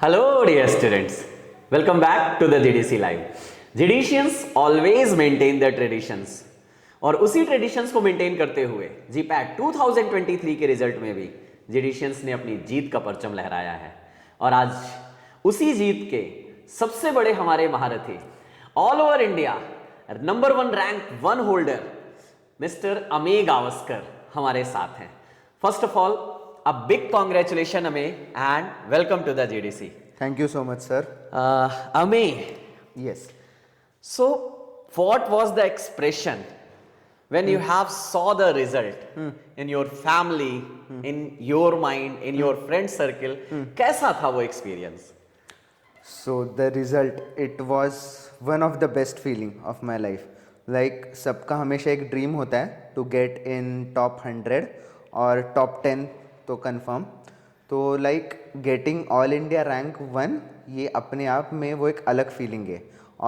Hello, dear students. Welcome back to the GDC Live. GDCians always maintain their traditions. और उसी traditions को maintain करते हुए GPAT 2023 के रिजल्ट में भी GDCians ने अपनी जीत का परचम लहराया है। और आज उसी जीत के सबसे बड़े हमारे महारथी, all over India number 1 rank 1 holder mister अमे गावस्कर हमारे साथ हैं। First of all, a big congratulations, Ame, and welcome to the GDC. Thank you so much, sir. Ame, Yes. so what was the expression when you have saw the result in your family, in your mind, in your friend circle? कैसा था वो experience? So the result, it was one of the best feeling of my life. Like सबका हमेशा एक dream होता है to get in top 100 और top 10 तो कंफर्म। तो like getting all India rank 1 ये अपने आप में वो एक अलग फीलिंग है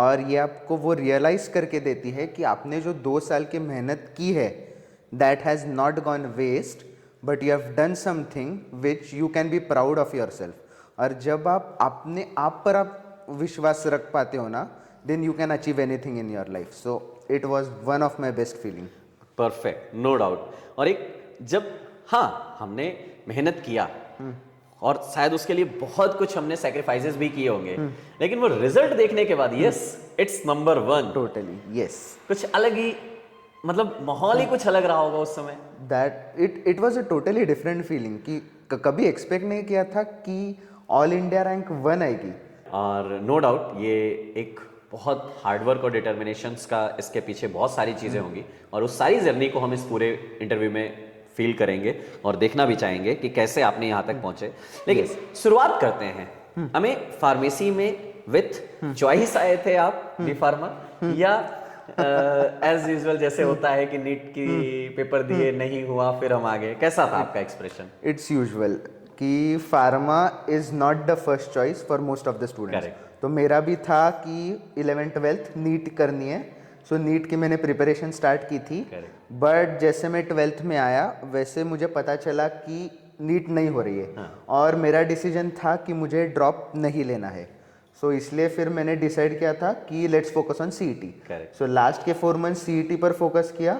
और ये आपको वो रियलाइज़ करके देती है कि आपने जो 2 साल की मेहनत की है that has not gone waste, but you have done something which you can be proud of yourself. और जब आप अपने आप पर आप विश्वास रख पाते हो ना, then you can achieve anything in your life. So it was one of my best feeling. Perfect, no doubt. और एक जब हमने मेहनत किया और शायद उसके लिए बहुत कुछ हमने सैक्रिफाइसेस भी किए होंगे, लेकिन वो रिजल्ट देखने के बाद yes it's number 1, totally yes, कुछ अलग ही, मतलब माहौल ही कुछ अलग रहा होगा उस समय। That it was a totally different feeling कि कभी एक्सपेक्ट नहीं किया था कि ऑल इंडिया रैंक 1 आएगी। और नो डाउट ये एक बहुत हार्डवर्क और डिटर्मिनेशंस का इसके पीछे बहुत सारी चीज़ें होंगी, और उस सारी जर्नी को हम इस पूरे इंटरव्यू में फील करेंगे और देखना भी चाहेंगे कि कैसे आपने यहाँ तक पहुंचे। लेकिन शुरुआत करते हैं। हमें फार्मेसी में विथ चॉइस आए थे आप डी फार्मा, या एज यूजुअल जैसे होता है कि नीट की पेपर दिए नहीं हुआ फिर हम आगे, कैसा था आपका एक्सप्रेशन? इट्स यूजुअल कि pharma is not the first choice for most of the students. तो मेरा भी था कि 11th-12th नीट करनी है, सो नीट की मैंने प्रिपरेशन स्टार्ट की थी। बट जैसे मैं 12th में आया वैसे मुझे पता चला कि नीट नहीं हो रही है। और मेरा डिसीजन था कि मुझे ड्रॉप नहीं लेना है। सो इसलिए फिर मैंने डिसाइड किया था कि let's focus on CET. So last के 4 मंथ सीईटी पर फोकस किया,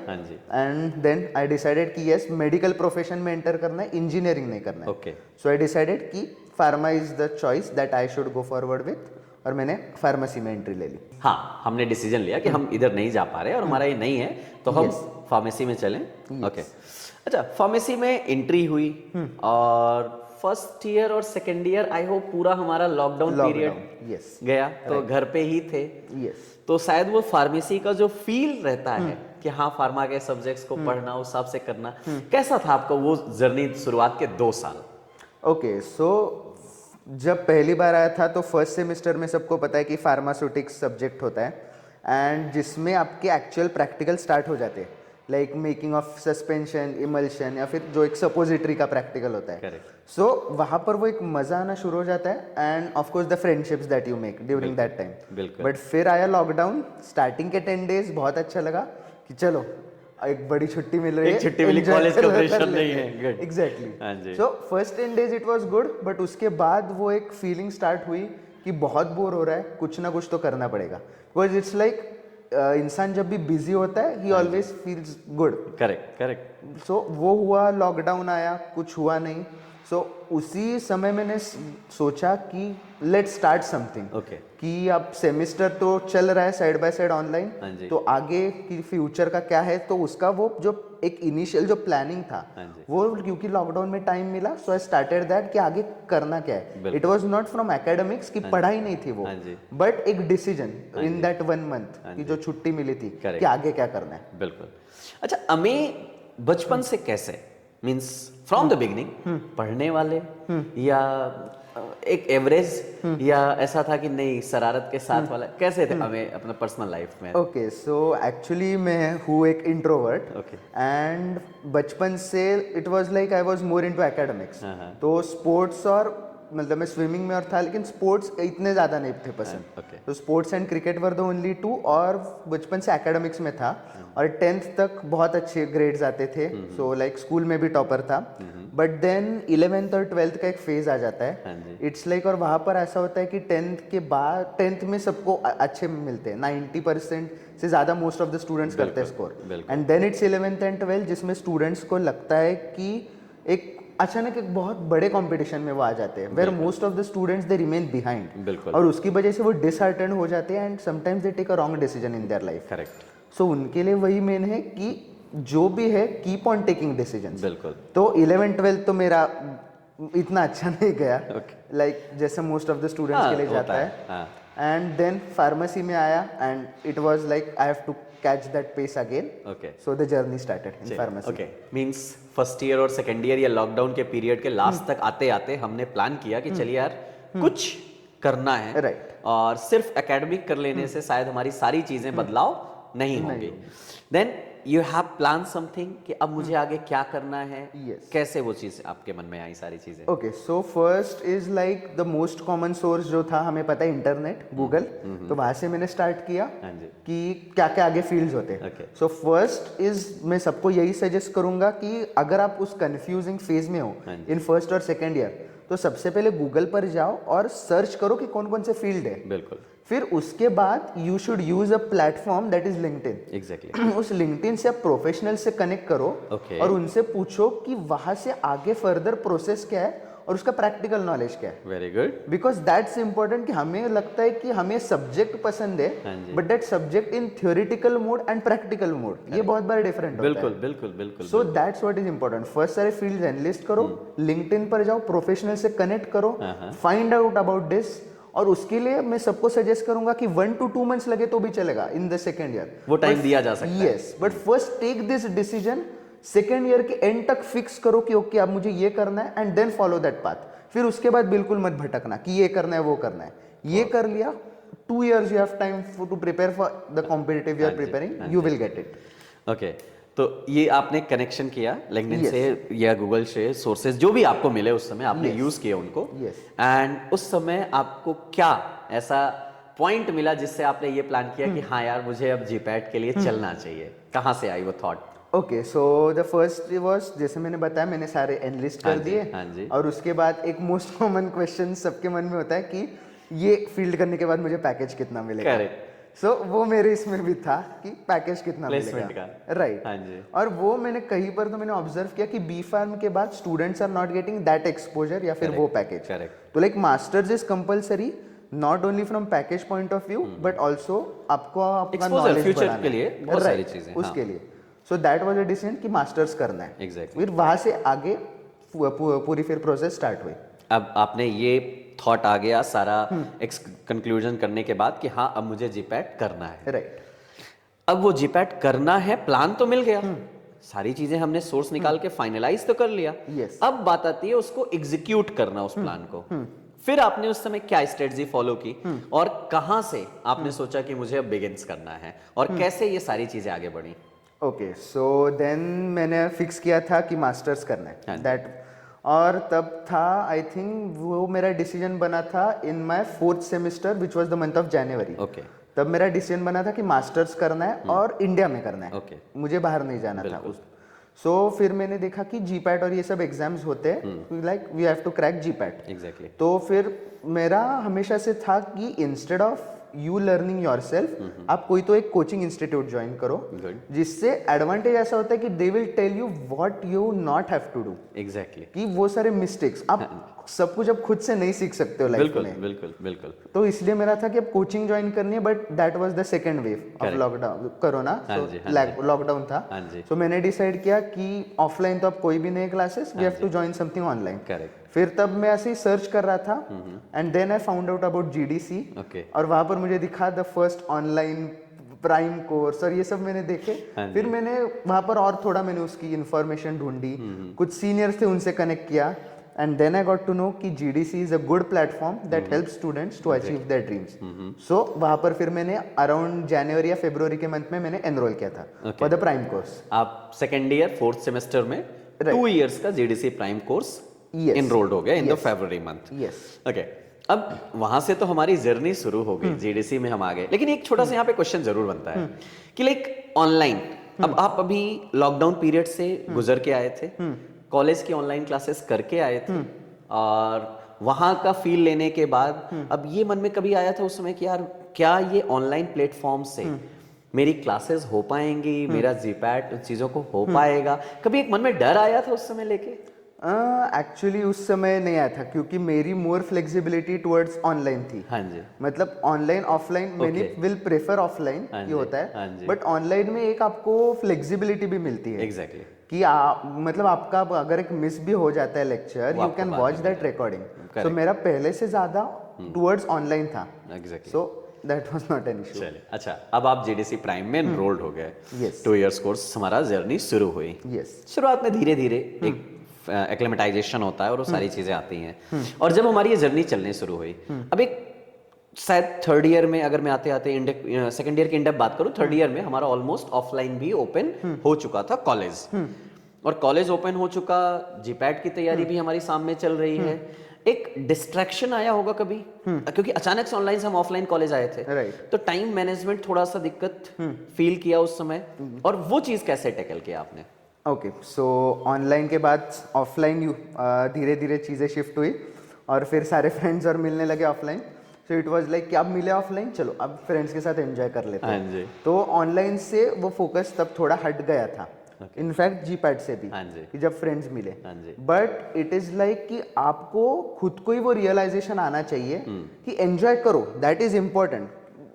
एंड देन आई डिसाइडेड कि यस मेडिकल प्रोफेशन में एंटर करना है, इंजीनियरिंग नहीं करना है। सो आई डिसाइडेड कि pharma is the choice that I should go forward with, और मैंने फार्मेसी में एंट्री ले ली। हमने डिसीजन लिया कि हम इधर नहीं जा पा रहे और हमारा ये नहीं है, तो हम फार्मेसी में चलें। ओके, अच्छा, फार्मेसी में एंट्री हुई और फर्स्ट ईयर और सेकेंड ईयर आई होप पूरा हमारा लॉकडाउन पीरियड गया, तो घर पे ही थे। तो शायद वो फार्मेसी का जो फील रहता है कि फार्मा के सब्जेक्ट्स को पढ़ना, उस हिसाब से करना, कैसा था आपका वो जर्नी शुरुआत के 2 साल? ओके, सो जब पहली बार आया था तो फर्स्ट सेमेस्टर में सबको पता है कि फार्मास्यूटिक्स सब्जेक्ट होता है, एंड जिसमें आपके एक्चुअल प्रैक्टिकल स्टार्ट हो जाते हैं, like making of suspension, emulsion, या फिर जो एक सपोजिटरी का प्रैक्टिकल होता है। सो वहाँ पर वो एक मज़ा आना शुरू हो जाता है, end of course the friendships that you make during that time. But फिर आया लॉकडाउन। स्टार्टिंग के 10 डेज बहुत अच्छा लगा कि चलो एक बड़ी छुट्टी मिल रही है, छुट्टी मिली, कॉलेज का प्रेशर नहीं है। Exactly. So first 10 days it was good, but उसके बाद वो एक फीलिंग स्टार्ट हुई कि बहुत बोर हो रहा है, कुछ ना कुछ तो करना पड़ेगा। बिकॉज इट्स लाइक इंसान जब भी बिजी होता है ही always feels good. Correct. So वो हुआ, लॉकडाउन आया, कुछ हुआ नहीं। सो उसी समय मैंने सोचा कि लेट्स स्टार्ट समथिंग, कि अब सेमेस्टर तो चल रहा है साइड बाय साइड ऑनलाइन, तो आगे की फ्यूचर का क्या है, तो उसका वो जो एक इनिशियल जो प्लानिंग था वो, क्योंकि लॉकडाउन में टाइम मिला, सो आई स्टार्टेड दैट कि आगे करना क्या है। It was not from academics की पढ़ाई नहीं थी वो, बट एक डिसीजन इन दैट 1 मंथ की जो छुट्टी मिली थी कि आगे क्या करना है। बिल्कुल। अच्छा, अमे बचपन से कैसे, मीन्स फ्रॉम द बिगिनिंग पढ़ने वाले या एक एवरेज, या ऐसा था कि नहीं शरारत के साथ वाला, कैसे थे हमें अपना पर्सनल लाइफ में? ओके, सो एक्चुअली मैं हूँ एक इंट्रोवर्ट, एंड बचपन से it was like I was more into academics. तो स्पोर्ट्स और मतलब मैं स्विमिंग में और था, लेकिन स्पोर्ट्स इतने ज़्यादा नहीं थे पसंद। Okay. तो sports and cricket were the only two, और बचपन से एकेडमिक्स में था और 10th तक बहुत अच्छे ग्रेड्स आते थे, सो लाइक स्कूल में भी टॉपर था। बट देन 11th और 12th का एक फेज आ जाता हाँ है, जी। इट्स लाइक और वहाँ पर ऐसा होता है कि 10th के बाद 10th में सबको अच्छे मिलते हैं, 90% से ज़्यादा मोस्ट ऑफ द स्टूडेंट्स करते हैं स्कोर। बिल्कुल। And then it's 11th and 12th जिसमें स्टूडेंट्स को लगता है कि एक अचानक एक बहुत बड़े कंपटीशन में वो आ जाते हैं, where most of the students they remain behind, बिल्कुल। और उसकी वजह से वो डिसहार्टेंड हो जाते हैं and sometimes they take a wrong decision in their life. Correct. So उनके लिए वही मेन है कि जो भी है कीप ऑन टेकिंग डिसीजंस। बिल्कुल। तो 11 12 तो मेरा इतना अच्छा नहीं गया, Okay. लाइक जैसे मोस्ट ऑफ द स्टूडेंट्स के लिए होता जाता है। हाँ। एंड देन फार्मेसी में आया and it was like I have to catch that pace again, okay. So the journey started in pharmacy. Okay, means first year और सेकेंड ईयर या लॉकडाउन के पीरियड के लास्ट तक आते आते हमने प्लान किया कि चलिए यार कुछ करना है, Right. और सिर्फ एकेडमिक कर लेने से शायद हमारी सारी चीजें बदलाव नहीं होंगी। Then you have plan something कि अब मुझे आगे क्या करना है। Yes. कैसे वो चीज आपके मन में आई सारी चीजें? Okay, so first is like the most common source जो था हमें पता है, इंटरनेट, गूगल। तो वहां से मैंने स्टार्ट किया हाँ जी। कि क्या क्या आगे फील्ड्स होते हैं। Okay. सो फर्स्ट इज मैं सबको यही सजेस्ट करूंगा कि अगर आप उस कंफ्यूजिंग फेज में हो हाँ जी। इन फर्स्ट और सेकेंड ईयर, तो सबसे पहले गूगल पर जाओ और सर्च करो कि कौन कौन से फील्ड है। बिल्कुल। फिर उसके बाद you should use a platform that is LinkedIn. Exactly. उस लिंक्डइन से आप प्रोफेशनल से कनेक्ट करो Okay. और उनसे पूछो कि वहां से आगे फर्दर प्रोसेस क्या है और उसका प्रैक्टिकल नॉलेज क्या है। Very good. Because that's important कि हमें लगता है कि हमें सब्जेक्ट पसंद हाँ है, जी। But that subject in theoretical mode and practical mode ये बहुत बार डिफरेंट होता है। बिल्कुल बिल्कुल बिल्कुल। So that's what is important. First सारे फील्ड एनलिस्ट करो, लिंक्डइन पर जाओ, प्रोफेशनल से कनेक्ट करो, फाइंड आउट अबाउट दिस, और उसके लिए मैं सबको सजेस्ट करूंगा कि 1 to 2 months लगे तो भी चलेगा इन द सेकेंड ईयर। वो टाइम दिया जा सकता है। Yes, but first take this decision, second year के एंड तक फिक्स करो कि ओके अब मुझे ये करना है, and then follow that path. फिर उसके बाद बिल्कुल मत भटकना कि ये करना है वो करना है। ये कर लिया, 2 years you have time to prepare for the competitive you are preparing, you will get it. Okay, तो ये आपने कनेक्शन किया लिंक्डइन से या गूगल से, सोर्सेज जो भी आपको मिले उस समय आपने यूज किए उनको। Yes. एंड उस समय आपको क्या ऐसा पॉइंट मिला जिससे आपने ये प्लान किया कि हाँ यार मुझे अब जीपैट के लिए चलना चाहिए? कहाँ से आई वो thought? Okay, so the first was, जैसे मैंने बताया, मैंने सारे एनलिस्ट हाँ कर जी, दिए। हाँ जी। और उसके बाद एक मोस्ट कॉमन क्वेश्चन सबके मन में होता है कि ये फील्ड करने के बाद मुझे पैकेज कितना मिलेगा। Correct. सो वो मेरे इसमें भी था कि पैकेज कितना Placement मिलेगा, का। राइट। हाँ जी। और वो मैंने कहीं पर तो मैंने ऑब्जर्व किया कि बी फार्म के बाद students are not getting that exposure या फिर वो पैकेज। Correct. तो like masters is compulsory, not only from package point of view, but also आपको आपका Exposure, नॉलेज future बढ़ाना के लिए है। बहुत सारी Right, चीजें, उसके लिए। सो दैट वाज अ डिसीजन कि मास्टर्स करना है। Exactly. फिर वहां से आगे पूरी फिर प्रोसेस स्टार्ट हुई। अब आपने ये थॉट आ गया सारा कंक्लूजन करने के बाद कि हाँ अब मुझे जीपैट करना है। राइट। अब वो जीपैट करना है, प्लान तो मिल गया, सारी चीजें हमने सोर्स निकाल के फाइनलाइज तो कर लिया। Yes. अब बात आती है उसको एग्जीक्यूट करना, उस प्लान को। फिर आपने उस समय क्या स्ट्रेटजी फॉलो की और कहां से आपने सोचा कि मुझे अब बिगिंस करना है और कैसे ये सारी चीजें आगे बढ़ी? ओके, सो देन मैंने फिक्स किया था कि मास्टर्स करना हाँ है जी। दैट, और तब था आई थिंक वो मेरा डिसीजन बना था in my 4th semester which was the month of January. Okay. तब मेरा डिसीजन बना था कि मास्टर्स करना है और इंडिया में करना है। Okay. मुझे बाहर नहीं जाना था उस। सो फिर मैंने देखा कि जीपैट और ये सब एग्जाम्स होते हैं, like we have to crack GPAT. Exactly. तो फिर मेरा हमेशा से था कि instead of you learning yourself, आप कोई तो एक कोचिंग इंस्टीट्यूट ज्वाइन करो, Good. जिससे एडवांटेज ऐसा होता है कि they will tell you what you not have to do. Exactly. कि वो सारे मिस्टेक्स आप सब कुछ अब खुद से नहीं सीख सकते हो लाइफ बिल्कुल में। बिल्कुल बिल्कुल। तो इसलिए मेरा था कि अब कोचिंग ज्वाइन करनी है, but that was the second wave of Correct. Lockdown, corona. हाँ सो जी, हाँ जी। लॉकडाउन था। हाँ जी। सो मैंने डिसाइड किया कि ऑफलाइन तो अब कोई भी नहीं classes, we have to join something online. Correct. फिर तब मैं ऐसे ही सर्च कर रहा था and then I found out about GDC. Okay. और वहां पर मुझे दिखा the first online prime course और ये सब मैंने देखे। हाँ जी। फिर मैंने वहां पर और थोड़ा मैंने उसकी इंफॉर्मेशन ढूंढी, कुछ सीनियर्स थे उनसे कनेक्ट किया, and then I got to know कि GDC is a good platform that help students to achieve their dreams. So वहां पर फिर मैंने अराउंड जनवरी या फरवरी के मंथ में मैंने एनरोल किया था फॉर द प्राइम कोर्स। आप सेकेंड ईयर 4th सेमेस्टर में 2 इयर्स का GDC prime course Yes. Enrolled हो गए in the Yes. February month. Yes okay, अब वहां से तो हमारी जर्नी शुरू हो गई, जीडीसी में हम आ गए, लेकिन एक छोटा सा यहाँ पे क्वेश्चन जरूर बनता है कि लाइक ऑनलाइन, अब आप अभी लॉकडाउन पीरियड से गुजर के आए थे, कॉलेज की ऑनलाइन क्लासेस करके आए थे, और वहां का फील लेने के बाद अब ये मन में कभी आया था उस समय कि यार क्या ये ऑनलाइन प्लेटफॉर्म से मेरी क्लासेस हो पाएंगी, मेरा जीपैट चीजों को हो पाएगा, कभी एक मन में डर आया था उस समय लेके? एक्चुअली उस समय नहीं आया था क्योंकि मेरी मोर फ्लेक्सिबिलिटी टुवर्ड्स ऑनलाइन थी। हाँ जी, मतलब online offline many will prefer offline हाँ ये जी, होता हाँ है, जी। बट ऑनलाइन में एक आपको फ्लेक्सिबिलिटी भी मिलती है एग्जैक्टली, कि मतलब आपका अगर एक मिस भी हो जाता है लेक्चर, वो यू आपको कैन बाद वॉच में दैट मिल रिकॉर्डिंग। Correct. सो मेरा पहले से ज्यादा टुवर्ड्स ऑनलाइन था, exactly. So that was not an issue. चलिए, अच्छा, अब आप जीडीसी प्राइम में एनरोल्ड हो गए, Yes. 2 इयर्स कोर्स हमारा जर्नी शुरू हुई। यस शुरुआत में धीरे धीरे एक एक्लेमेटाइजेशन होता है और वो सारी चीजें आती हैं, और जब हमारी ये जर्नी चलने शुरू हुई, अब एक शायद थर्ड ईयर में, अगर मैं आते आते सेकंड ईयर की इंडेप बात करूं, थर्ड ईयर में हमारा ऑलमोस्ट ऑफलाइन भी ओपन हो चुका था कॉलेज, और कॉलेज ओपन हो चुका, जीपैट की तैयारी भी हमारी सामने चल रही है। एक डिस्ट्रैक्शन आया होगा कभी, क्योंकि अचानक से ऑनलाइन से हम ऑफलाइन कॉलेज आए थे, राइट। तो टाइम मैनेजमेंट थोड़ा सा दिक्कत फील किया उस समय, और वो चीज कैसे टैकल किया आपने? ओके, सो ऑनलाइन के बाद ऑफलाइन धीरे धीरे चीज़ें शिफ्ट हुई और फिर सारे फ्रेंड्स और मिलने लगे offline. So it was like कि अब मिले ऑफलाइन, चलो अब फ्रेंड्स के साथ एंजॉय कर लेते हाँ हैं। जी, तो ऑनलाइन से वो फोकस तब थोड़ा हट गया था, इनफैक्ट जीपैट से भी, हाँ जी, कि जब फ्रेंड्स मिले। हाँ जी, बट इट इज लाइक कि आपको खुद को ही वो रियलाइजेशन आना चाहिए कि एंजॉय करो, दैट इज इम्पोर्टेंट।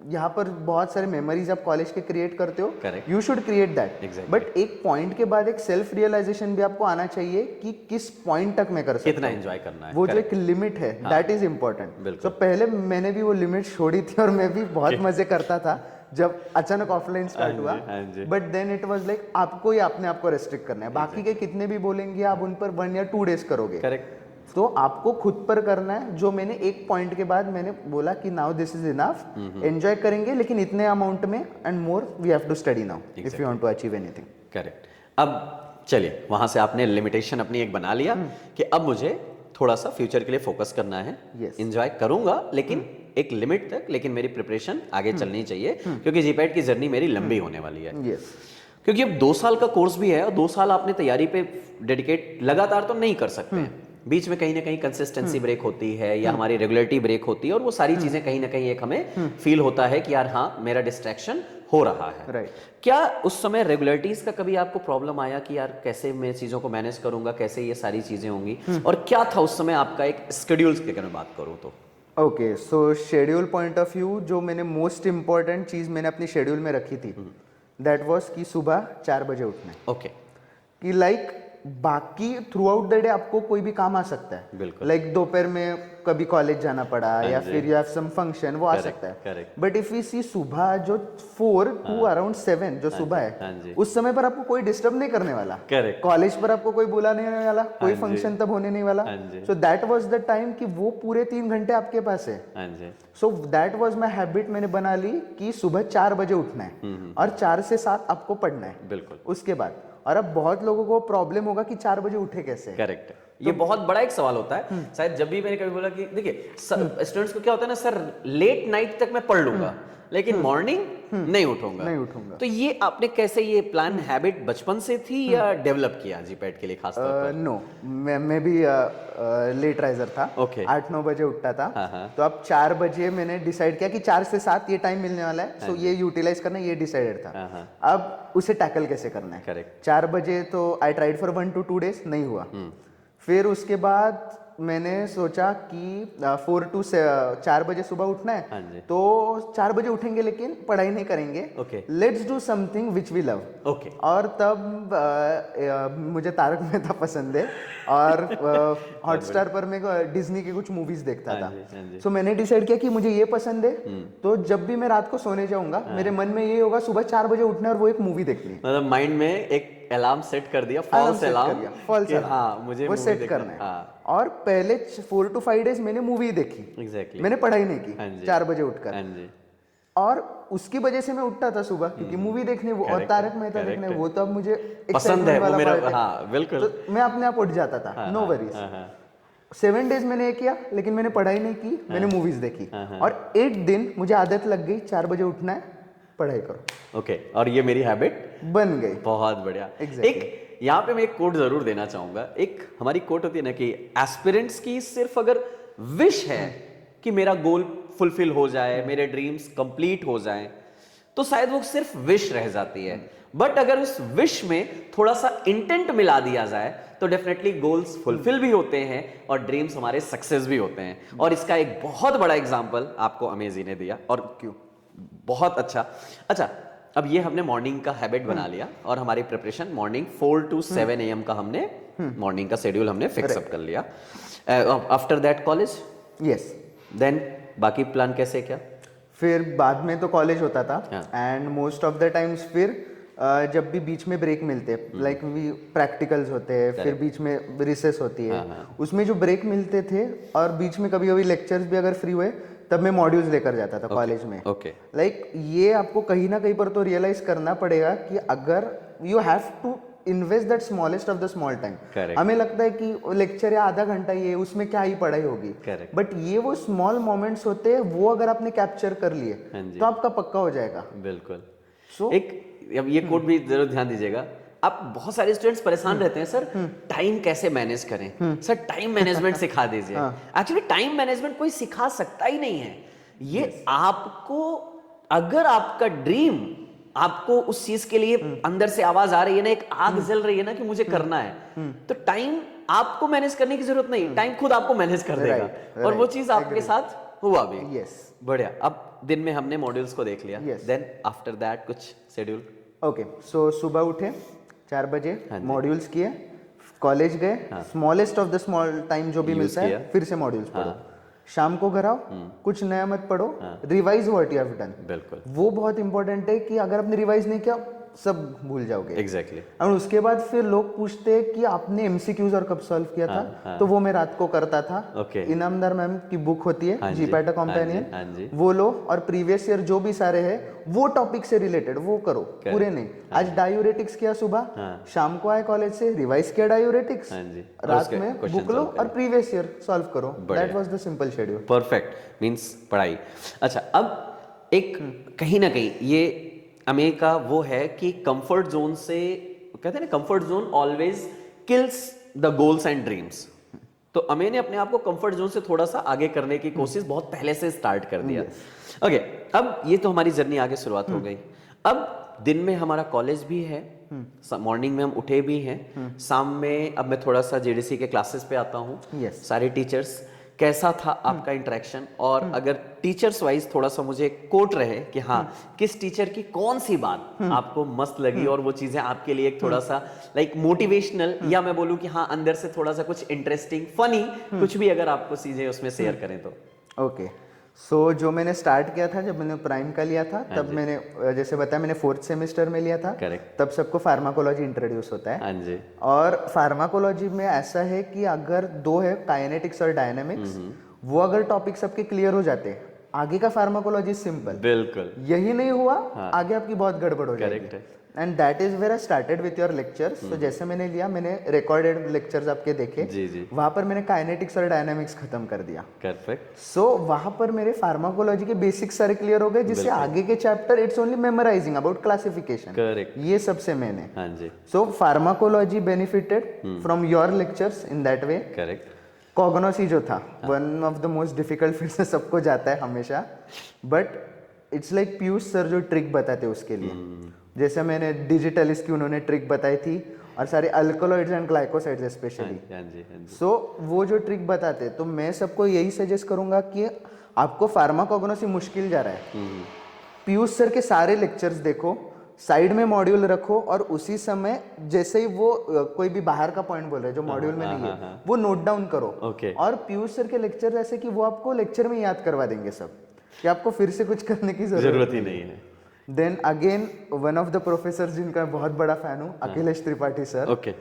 यहाँ पर बहुत सारे मेमोरीज आप कॉलेज के क्रिएट करते हो, Correct. You should create that. Exactly. But एक पॉइंट के बाद एक सेल्फ रियलाइजेशन भी आपको आना चाहिए कि किस पॉइंट तक मैं कर सकता कितना हूँ। एंजॉय करना है, वो जो correct. एक लिमिट है, दैट इज इम्पोर्टेंट। बिल्कुल। तो पहले मैंने भी वो लिमिट छोड़ी थी और मैं भी बहुत मजे करता था जब अचानक ऑफलाइन स्टार्ट हुआ। हाँ जी। But then it was like आपको ही अपने आप को रेस्ट्रिक्ट करना है, बाकी के कितने भी बोलेंगे आप उन पर 1 या 2 डेज करोगे। करेक्ट, तो आपको खुद पर करना है। जो मैंने एक पॉइंट के बाद मैंने बोला कि now this is enough, enjoy करेंगे लेकिन इतने अमाउंट में, and more we have to study now if you want to achieve anything. Correct. अब चलिए, वहां से आपने लिमिटेशन अपनी एक बना लिया कि अब मुझे थोड़ा सा फ्यूचर के लिए फोकस करना है, Yes. एंजॉय करूंगा लेकिन एक लिमिट तक, लेकिन मेरी प्रिपरेशन आगे चलनी चाहिए, क्योंकि जीपैट की जर्नी मेरी लंबी होने वाली है। यस, क्योंकि अब 2 साल का कोर्स भी है, और 2 साल आपने तैयारी पे डेडिकेट लगातार तो नहीं कर सकते हैं, बीच में कहीं ना कहीं कंसिस्टेंसी ब्रेक होती है या हमारी रेगुलरिटी ब्रेक होती है, और वो सारी चीजें कहीं ना कहीं एक हमें फील होता है कि यार हाँ, मेरा डिस्ट्रैक्शन हो रहा है। राइट। क्या उस समय रेगुलरिटीज का कभी आपको प्रॉब्लम आया कि यार कैसे मैं चीजों को मैनेज करूंगा, कैसे ये सारी चीजें होंगी, और क्या था उस समय आपका एक शेड्यूल्स की अगर मैं बात करूं तो? Okay, so schedule point of view, जो मैंने मोस्ट इंपॉर्टेंट चीज मैंने अपनी शेड्यूल में रखी थी, दैट वाज कि सुबह 4 बजे उठना है। ओके, कि लाइक बाकी थ्रू आउट द डे आपको कोई भी काम आ सकता है, बिल्कुल। लाइक दोपहर में कभी कॉलेज जाना पड़ा या जी। फिर यू हैव सम फंक्शन, वो आ Correct, सकता है। correct. बट इफ वी सी सुबह जो 4 टू अराउंड 7 जो सुबह हाँ है, जी। उस समय पर आपको कोई डिस्टर्ब नहीं करने वाला। Correct. कॉलेज पर आपको कोई बुला नहीं वाला, कोई जी। फंक्शन तब होने नहीं वाला। हाँ जी। So that was the time कि वो पूरे 3 घंटे आपके पास है। हाँ जी, so that was my habit, मैंने बना ली कि सुबह 4 बजे उठना है और 4 से 7 आपको पढ़ना है बिल्कुल, उसके बाद। और अब बहुत लोगों को प्रॉब्लम होगा कि 4 बजे उठे कैसे। करेक्ट। ये बहुत बड़ा एक सवाल होता है, शायद जब भी मैंने कभी बोला कि देखिए स्टूडेंट्स को क्या होता है ना, सर लेट नाइट तक मैं पढ़ लूंगा लेकिन मॉर्निंग नहीं उठूंगा। नहीं उठूंगा। तो ये आपने कैसे, ये प्लान हैबिट बचपन से थी या डेवलप किया जीपैट के लिए खास तौर पर? नो, मैं भी लेट राइजर था। Okay. 8-9 बजे उठता था। हाँ। तो अब 4 बजे मैंने डिसाइड किया कि 4 से 7 ये टाइम मिलने वाला है, सो ये यूटिलाइज करना, ये डिसाइडेड था। हाँ। अब उसे टैकल कैसे करना है। करेक्ट, 4 बजे तो I tried for 1 to 2 days, नहीं हुआ। फिर उसके बाद मैंने सोचा कि 4 बजे सुबह उठना है। हाँ जी। तो 4 बजे उठेंगे लेकिन पढ़ाई नहीं करेंगे। Okay. Let's do something which we love. Okay, और तब मुझे तारक मेहता पसंद है और हॉटस्टार पर मैं डिज्नी की कुछ मूवीज देखता हाँ था। जी, हाँ जी। सो मैंने डिसाइड किया कि मुझे ये पसंद है, तो जब भी मैं रात को सोने जाऊंगा मेरे मन में ये होगा सुबह 4 बजे उठना और वो एक मूवी देखनी है। मतलब माइंड में एक अलार्म सेट कर दिया, Alarm फॉल्स set कर अलार्म, दिया, false alarm। हाँ मुझे वो movie सेट देखना करना है। हाँ, और पहले 4 to 5 days मैंने मूवी देखी, एग्जैक्टली, मैंने पढ़ाई नहीं हाँ की जी। 4 बजे उठकर। हाँ जी, और उसकी वजह से मैं उठता था सुबह, क्योंकि मूवी देखने वो और Correct, तारक मेहता correct। देखने वो, तो अब मुझे पसंद है excitement वो वाला मेरा, part है। हाँ बिल्कुल, तो मैं अपने आप उठ जाता था, नो वरीज। 7 डेज मैंने ये किया, लेकिन मैंने पढ़ाई नहीं की, मैंने मूवीज देखी। और 8 दिन मुझे आदत लग गई 4 बजे उठना है, पढ़ाई करो। ओके, और ये मेरी हैबिट बन गई। बहुत बढ़िया। Exactly. एक यहाँ पे मैं एक कोट जरूर देना चाहूंगा। एक हमारी कोट होती है ना कि एस्पिरेंट्स की सिर्फ अगर विश है कि मेरा गोल फुलफिल हो जाए, मेरे ड्रीम्स कंप्लीट हो जाएं, तो शायद वो सिर्फ विश रह जाती है। बट अगर उस विश में थोड़ा सा इंटेंट मिला दिया जाए तो डेफिनेटली गोल्स फुलफिल भी होते हैं और ड्रीम्स हमारे सक्सेस भी होते हैं। और इसका एक बहुत बड़ा एग्जांपल आपको अमेय जी ने दिया। और क्यों, बहुत अच्छा, अब ये हमने मॉर्निंग का हैबिट बना लिया और हमारी प्रिपरेशन मॉर्निंग 4 to 7 AM का हमने मॉर्निंग का शेड्यूल हमने फिक्स अप कर लिया। After that college, yes. Then बाकी प्लान कैसे क्या? फिर बाद में तो कॉलेज होता था and most of the times फिर जब भी बीच में ब्रेक मिलते हैं, लाइक वी प्रैक्टिकल्स होते हैं, फिर बीच में रिसेस होती है, उसमें जो ब्रेक मिलते थे और बीच में कभी कभी लेक्चर्स भी अगर फ्री हुए तब मैं मॉड्यूल्स लेकर जाता था कॉलेज में। लाइक ये आपको कहीं ना कहीं पर तो रियलाइज करना पड़ेगा कि अगर you have to invest that smallest of the small time. हमें लगता है कि लेक्चर या आधा घंटा ये उसमें क्या ही पढ़ाई होगी, बट ये वो स्मॉल मोमेंट्स होते हैं, वो अगर आपने कैप्चर कर लिए तो आपका पक्का हो जाएगा। बिल्कुल। एक अब ये कोड भी जरूर ध्यान दीजिएगा। आप बहुत सारे स्टूडेंट्स परेशान रहते हैं, सर टाइम कैसे मैनेज करें, सर टाइम मैनेजमेंट सिखा दीजिए। एक्चुअली टाइम मैनेजमेंट कोई सिखा सकता ही नहीं है। ये आपको, अगर आपका ड्रीम, आपको उस चीज के लिए अंदर से आवाज आ रही है ना, एक आग जल रही है ना कि मुझे करना है, तो टाइम आपको मैनेज करने की जरूरत नहीं, टाइम खुद आपको मैनेज कर देगा। और वो चीज आपके साथ हुआ भी। बढ़िया। अब दिन में हमने मॉड्यूल्स को देख लिया, देन आफ्टर दैट कुछ शेड्यूल। ओके, सो सुबह उठे 4 बजे, मॉड्यूल्स किए, कॉलेज गए, smallest of the small time जो भी मिलता है फिर से मॉड्यूल्स पढ़ो, शाम को घर आओ, कुछ नया मत पढ़ो, revise what you have done. बिल्कुल, वो बहुत इंपॉर्टेंट है कि अगर आपने रिवाइज नहीं किया सब भूल जाओगे। एग्जैक्टली। और उसके बाद फिर लोग पूछते हैं कि आपने एमसीक्यूज और कब सॉल्व किया था, तो वो मैं रात को करता था। इनामदार मैम की बुक होती है जीपैटा कंपेनियन, वो लो और प्रीवियस ईयर जो भी सारे हैं वो टॉपिक से रिलेटेड वो करो, पूरे नहीं। आज डायूरेटिक्स किया सुबह, शाम को आए कॉलेज से, रिवाइज किया डायूरेटिक्स, रात में बुक लो और प्रीवियस ईयर सॉल्व करो। That was the simple schedule. Perfect, means पढ़ाई। अच्छा, अब एक कहीं ना कहीं ये अमेय का वो है कि कंफर्ट जोन से, कहते हैं ना comfort zone always kills the goals and dreams. तो अमेय ने अपने आप को कंफर्ट जोन से थोड़ा सा आगे करने की कोशिश बहुत पहले से स्टार्ट कर दिया। ओके, अब ये तो हमारी जर्नी आगे शुरुआत हो गई। अब दिन में हमारा कॉलेज भी है, मॉर्निंग में हम उठे भी हैं, शाम में अब मैं थोड़ा सा जेडीसी के क्लासेस पे आता हूँ। सारे टीचर्स, कैसा था आपका इंटरेक्शन? और अगर टीचर्स वाइज थोड़ा सा मुझे कोट रहे कि हाँ किस टीचर की कौन सी बात आपको मस्त लगी और वो चीजें आपके लिए एक थोड़ा सा लाइक मोटिवेशनल, या मैं बोलूं कि हाँ अंदर से थोड़ा सा कुछ इंटरेस्टिंग फनी, कुछ भी अगर आपको चीजें उसमें शेयर करें तो। ओके, सो जो मैंने स्टार्ट किया था जब मैंने प्राइम का लिया था, तब मैंने जैसे बताया मैंने 4th सेमेस्टर में लिया था। तब सबको फार्माकोलॉजी इंट्रोड्यूस होता है। हाँ जी। और फार्माकोलॉजी में ऐसा है कि अगर 2 है, काइनेटिक्स और डायनामिक्स, वो अगर टॉपिक सबके क्लियर हो जाते हैं, आगे का फार्माकोलॉजी सिंपल। बिल्कुल, यही नहीं हुआ आगे आपकी बहुत गड़बड़ हो जाएगी। And that is where I started with your lectures. तो जैसे मैंने लिया, मैंने रिकॉर्डेड लेक्चर्स आपके देखे, वहां पर मैंने काइनेटिक्स और डायनामिक्स खत्म कर दिया। परफेक्ट। सो वहां पर मेरे फार्माकोलॉजी के बेसिक्स सारे क्लियर हो गए, जिससे आगे के chapter it's only memorising about classification. Correct, ये सबसे मैंने। हाँ जी। So pharmacology benefited from your lectures in that way. Correct. कॉग्नोसी जो था, one of the most difficult, फिर से सबको जाता है हमेशा, but it's like Piyush sir जो ट्रिक बताते उसके लिए। जैसे मैंने डिजिटलिस्ट की उन्होंने ट्रिक बताई थी, और सारे अल्कोलॉइड्स एंड ग्लाइकोसाइड्स स्पेशली। सो वो जो ट्रिक बताते, तो मैं सबको यही सजेस्ट करूंगा कि आपको फार्माकोग्नोसी मुश्किल जा रहा है, पीयूष सर के सारे लेक्चर्स देखो, साइड में मॉड्यूल रखो, और उसी समय जैसे ही वो कोई भी बाहर का पॉइंट बोल रहे जो मॉड्यूल में नहीं है, वो नोट डाउन करो। और पीयूष सर के लेक्चर ऐसे कि वो आपको लेक्चर में याद करवा देंगे सब, कि आपको फिर से कुछ करने की जरूरत ही नहीं है। Then again one of the professor जिनका बहुत बड़ा फैन हूँ, अखिलेश त्रिपाठी सर।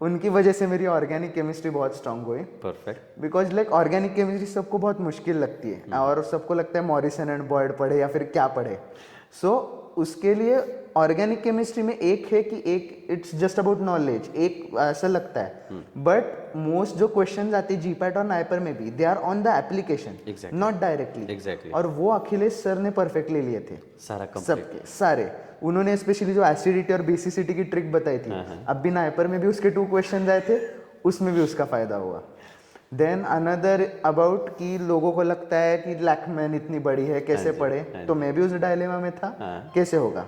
उनकी वजह से मेरी ऑर्गेनिक केमिस्ट्री बहुत स्ट्रांग हुई। Perfect. Because like organic chemistry सबको बहुत मुश्किल लगती है, और सबको लगता है मॉरिसन एंड बॉयड पढ़े या फिर क्या पढ़े। सो उसके लिए ऑर्गेनिक केमिस्ट्री में एक है कि एक इट्स जस्ट अबाउट नॉलेज, एक ऐसा लगता है, बट मोस्ट जो क्वेश्चंस आते हैं जीपैट और नाइपर में भी they are on the application, not directly. और वो अखिलेश सर ने परफेक्टली लिए थे सारा सबके सारे। उन्होंने स्पेशली जो एसिडिटी और बेसिसिटी की ट्रिक बताई थी, अब भी नाइपर में भी उसके 2 क्वेश्चंस आए थे, उसमें भी उसका फायदा हुआ। देन अनदर अबाउट कि लोगों को लगता है कि लैकमैन इतनी बड़ी है कैसे पढ़े, तो मैं भी उस डायलेमा में था, कैसे होगा।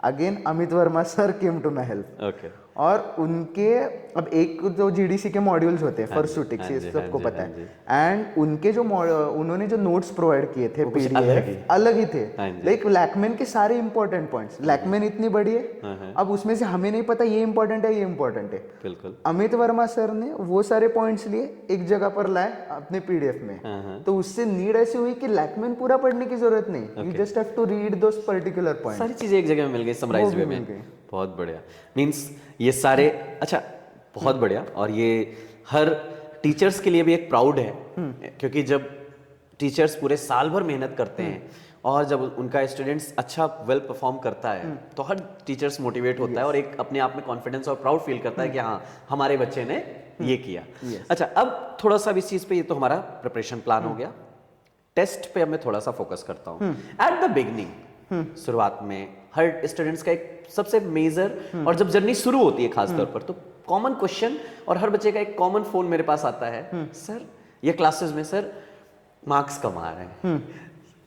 Again Amit Verma sir came to my help, और उनके अब एक जो जीडीसी के मॉड्यूल्स होते हैं फर्स्ट टू सिक्स, ये सबको पता है, एंड उनके जो उन्होंने जो नोट्स प्रोवाइड किए थे पीडीएफ अलग ही थे। लाइक लैकमैन के सारे इंपॉर्टेंट पॉइंट्स, लैकमैन इतनी बड़ी है, अब उसमें से हमें नहीं पता ये इंपॉर्टेंट है ये इंपॉर्टेंट है, बिल्कुल। अमित वर्मा सर ने वो सारे पॉइंट्स लिए एक जगह पर लाए अपने पीडीएफ में, तो उससे नीड ऐसी हुई कि लैकमैन पूरा पढ़ने की जरूरत नहीं, you just have to read those particular points, सारी चीजें एक जगह में मिल गई समराइज वे में। बहुत बढ़िया, मींस ये सारे, अच्छा बहुत बढ़िया। और ये हर टीचर्स के लिए भी एक प्राउड है, क्योंकि जब टीचर्स पूरे साल भर मेहनत करते हैं और जब उनका स्टूडेंट्स अच्छा वेल परफॉर्म करता है, तो हर टीचर्स मोटिवेट होता है और एक अपने आप में कॉन्फिडेंस और प्राउड फील करता है कि हाँ हमारे बच्चे ने ये किया। अच्छा, अब थोड़ा सा इस चीज पे, ये तो हमारा प्रिपरेशन प्लान हो गया, टेस्ट पे अब मैं थोड़ा सा फोकस करता हूँ। एट द बिगनिंग, शुरुआत में हर स्टूडेंट्स का एक सबसे मेजर, और जब जर्नी शुरू होती है खास तौर पर, तो कॉमन क्वेश्चन और हर बच्चे का एक कॉमन फोन मेरे पास आता है, सर ये क्लासेस में सर मार्क्स कम आ रहे हैं,